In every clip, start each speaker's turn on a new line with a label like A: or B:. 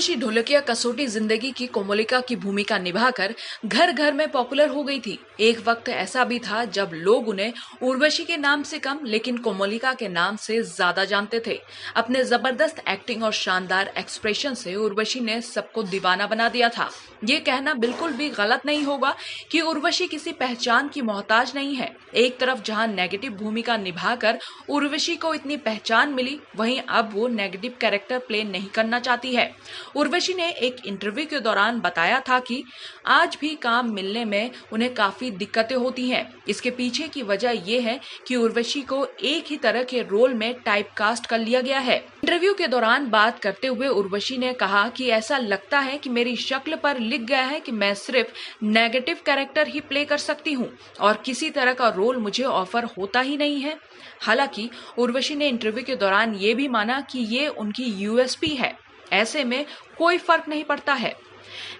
A: उर्वशी ढोलकिया कसौटी जिंदगी की कोमोलिका की भूमिका निभाकर घर घर में पॉपुलर हो गई थी। एक वक्त ऐसा भी था जब लोग उन्हें उर्वशी के नाम से कम लेकिन कोमोलिका के नाम से ज्यादा जानते थे। अपने जबरदस्त एक्टिंग और शानदार एक्सप्रेशन से उर्वशी ने सबको दीवाना बना दिया था। ये कहना बिल्कुल भी गलत नहीं होगा कि उर्वशी किसी पहचान की मोहताज नहीं है। एक तरफ जहां नेगेटिव भूमिका निभाकर उर्वशी को इतनी पहचान मिली, वहीं अब वो नेगेटिव कैरेक्टर प्ले नहीं करना चाहती है। उर्वशी ने एक इंटरव्यू के दौरान बताया था कि आज भी काम मिलने में उन्हें काफी दिक्कतें होती हैं। इसके पीछे की वजह यह है कि उर्वशी को एक ही तरह के रोल में टाइपकास्ट कर लिया गया है। इंटरव्यू के दौरान बात करते हुए उर्वशी ने कहा कि ऐसा लगता है कि मेरी शक्ल पर लिख गया है कि मैं सिर्फ नेगेटिव कैरेक्टर ही प्ले कर सकती हूँ और किसी तरह का रोल मुझे ऑफर होता ही नहीं है। हालांकि उर्वशी ने इंटरव्यू के दौरान ये भी माना कि ये उनकी यूएसपी है, ऐसे में कोई फर्क नहीं पड़ता है।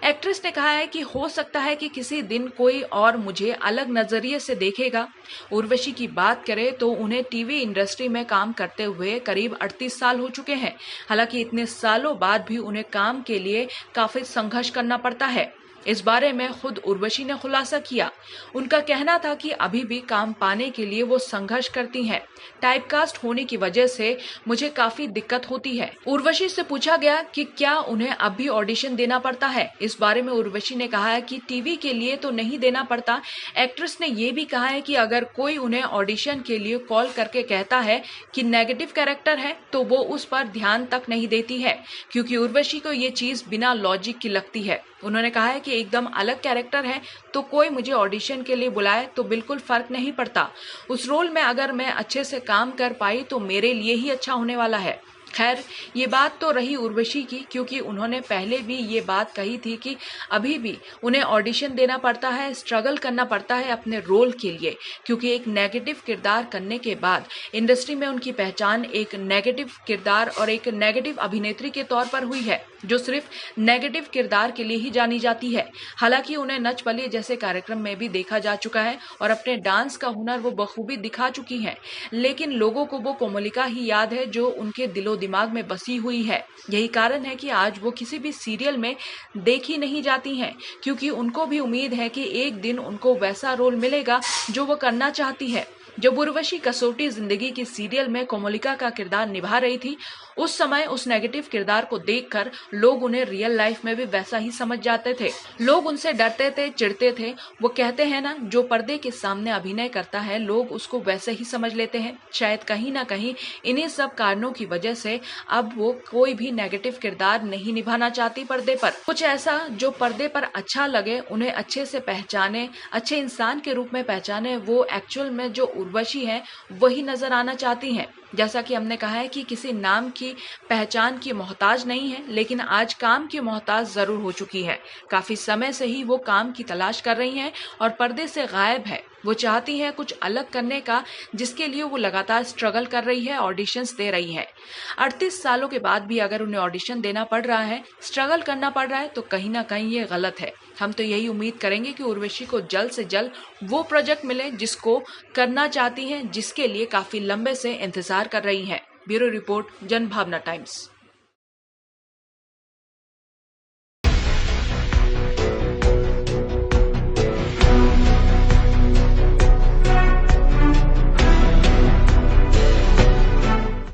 A: एक्ट्रेस ने कहा है कि हो सकता है कि किसी दिन कोई और मुझे अलग नजरिए से देखेगा। उर्वशी की बात करें तो उन्हें टीवी इंडस्ट्री में काम करते हुए करीब 38 साल हो चुके हैं। हालांकि इतने सालों बाद भी उन्हें काम के लिए काफी संघर्ष करना पड़ता है। इस बारे में खुद उर्वशी ने खुलासा किया। उनका कहना था कि अभी भी काम पाने के लिए वो संघर्ष करती हैं। टाइपकास्ट होने की वजह से मुझे काफी दिक्कत होती है। उर्वशी से पूछा गया कि क्या उन्हें अब भी ऑडिशन देना पड़ता है। इस बारे में उर्वशी ने कहा है कि टीवी के लिए तो नहीं देना पड़ता। एक्ट्रेस ने यह भी कहा है कि अगर कोई उन्हें ऑडिशन के लिए कॉल करके कहता है कि नेगेटिव कैरेक्टर है तो वो उस पर ध्यान तक नहीं देती है, क्योंकि उर्वशी को ये चीज बिना लॉजिक की लगती है। उन्होंने कहा है कि एकदम अलग कैरेक्टर है तो कोई मुझे ऑडिशन के लिए बुलाए तो बिल्कुल फर्क नहीं पड़ता। उस रोल में अगर मैं अच्छे से काम कर पाई तो मेरे लिए ही अच्छा होने वाला है। खैर, ये बात तो रही उर्वशी की, क्योंकि उन्होंने पहले भी ये बात कही थी कि अभी भी उन्हें ऑडिशन देना पड़ता है, स्ट्रगल करना पड़ता है अपने रोल के लिए, क्योंकि एक नेगेटिव किरदार करने के बाद इंडस्ट्री में उनकी पहचान एक नेगेटिव किरदार और एक नेगेटिव अभिनेत्री के तौर पर हुई है, जो सिर्फ नेगेटिव किरदार के लिए ही जानी जाती है। हालांकि उन्हें नच बलिए जैसे कार्यक्रम में भी देखा जा चुका है और अपने डांस का हुनर वो बखूबी दिखा चुकी हैं, लेकिन लोगों को वो कोमोलिका ही याद है जो उनके दिलो दिमाग में बसी हुई है। यही कारण है कि आज वो किसी भी सीरियल में देखी नहीं जाती हैं, क्योंकि उनको भी उम्मीद है कि एक दिन उनको वैसा रोल मिलेगा जो वो करना चाहती है। जब उर्वशी कसौटी जिंदगी की सीरियल में कोमोलिका का किरदार निभा रही थी, उस समय उस नेगेटिव किरदार को देखकर लोग उन्हें रियल लाइफ में भी वैसा ही समझ जाते थे। लोग उनसे डरते थे, चिढ़ते थे। वो कहते हैं ना, जो पर्दे के सामने अभिनय करता है लोग उसको वैसे ही समझ लेते हैं। शायद कहीं ना कहीं इन्हीं सब कारणों की वजह से अब वो कोई भी नेगेटिव किरदार नहीं निभाना चाहती पर्दे पर। कुछ ऐसा जो पर्दे पर अच्छा लगे, उन्हें अच्छे से पहचाने, अच्छे इंसान के रूप में पहचाने, वो एक्चुअल में जो उर्वशी है वही नजर आना चाहती हैं। जैसा कि हमने कहा है कि किसी नाम की पहचान की मोहताज नहीं है, लेकिन आज काम की मोहताज जरूर हो चुकी है। काफी समय से ही वो काम की तलाश कर रही हैं और पर्दे से गायब है। वो चाहती है कुछ अलग करने का, जिसके लिए वो लगातार स्ट्रगल कर रही है, ऑडिशंस दे रही है। 38 सालों के बाद भी अगर उन्हें ऑडिशन देना पड़ रहा है, स्ट्रगल करना पड़ रहा है, तो कहीं ना कहीं ये गलत है। हम तो यही उम्मीद करेंगे कि उर्वशी को जल्द से जल्द वो प्रोजेक्ट मिले जिसको करना चाहती हैं, जिसके लिए काफी लंबे से इंतजार कर रही हैं। Bureau report, Janbhavna times.